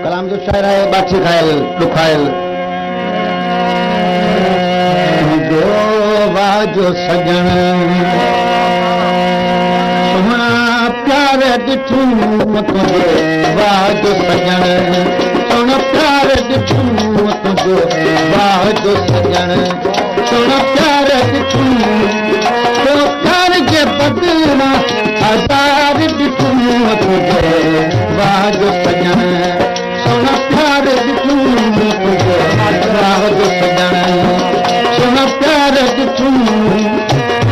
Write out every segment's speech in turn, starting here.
कलाम जो शायर है बाछी खायल दुखायल जो सजन सोना प्यार दिठू तुझे वाजो सजन सोना प्यार दिठू तुझे वाजो सजन सोना प्यार दिठू तो प्यार के बदला हजार दिठू तुझे वाजो सजन सोना प्यार दिठू तुझे वाजो सजन सोना प्यार दिठू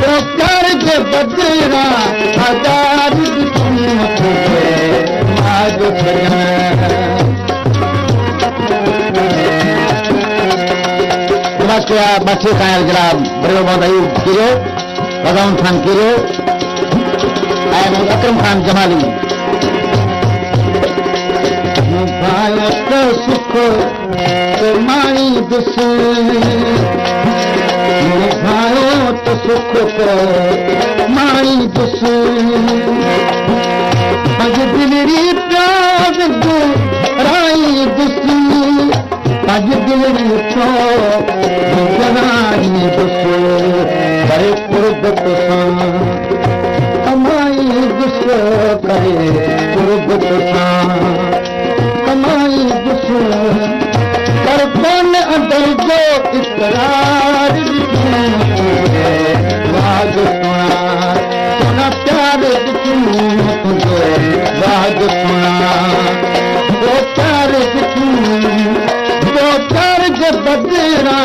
तो प्यार के बदला हजार दिठू तुझे वाजो सजन बाछी खायल जनाब बड़े बहुत कीरो रज़ाउन खान कीरो अकरम खान जमाली भारत सुख माई दुस भारत सुख माई दुस अज दिलरी प्यार राई दुस अज दिलरी जनाई दुस करे कुर्बत सां कमाई दुस करे कुर्बत सां कमाई दुस कर कौन अंदर जो इकरार वाज सुना सोना प्यार तुझे वाज सुना वो प्यार वो प्यार के बदला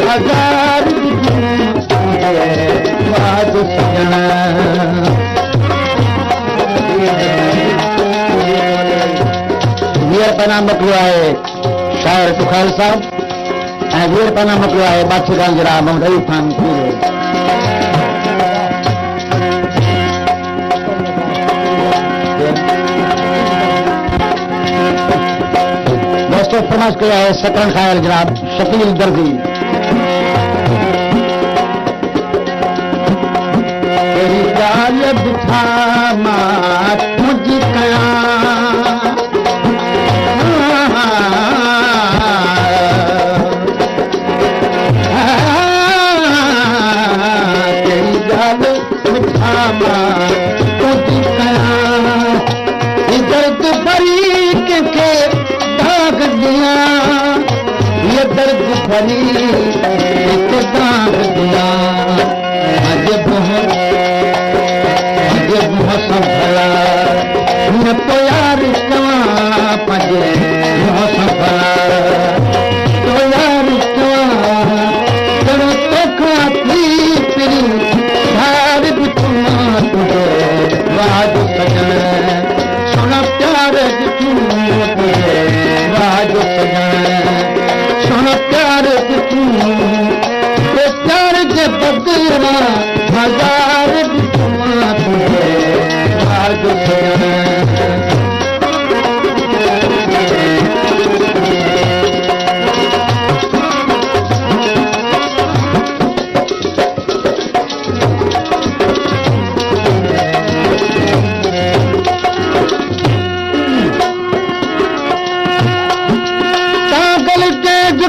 हजार वाज सजना वीर पना मकलू है शायर सुखाल साहब वीर पना मकलू है बाछी खान जनाब मोहम्मद अयूब खान दोस्तों फरमाइश किया है सकरन खायल जनाब शकील दर्जी तेरी गाल बिठा मात मुझी कया तेरी गाल बिठा मात मुझी कया दर्द भरी के दाग दिया ये दर्द भरी के दाग दिया अजब संभला न तो यार कवा पजे संभला तो यार कवा करो तो खाती तेरी धार बिठुआ तुझे वाज सजन सोना प्यार दिठू तुझे वाज सजन सोना प्यार दिठू तो प्यार के बदला हजार दिठुआ तुझे वाज सजन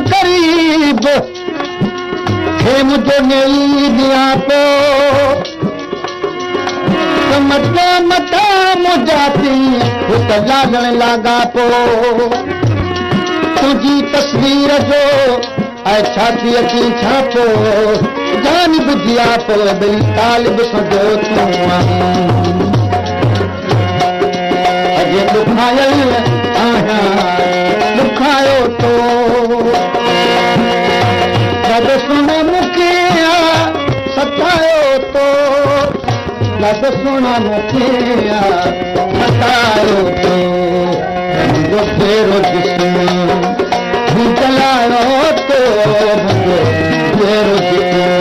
करीब हे मुझे नहीं दिया पो मटा मटा मुझाती तो लागण लगा पो तुझी तस्वीर जो छाती अची छापो जान बुझिया पो दिल तालिब सजो तूं अॼु दुखायल आहियां दुखायो तो लद सुना मुखे सतायो तो लद सुना मुखे सतायो तो मुझो फेरो जिस्म चलायो तो मुझो फेरो जिस्म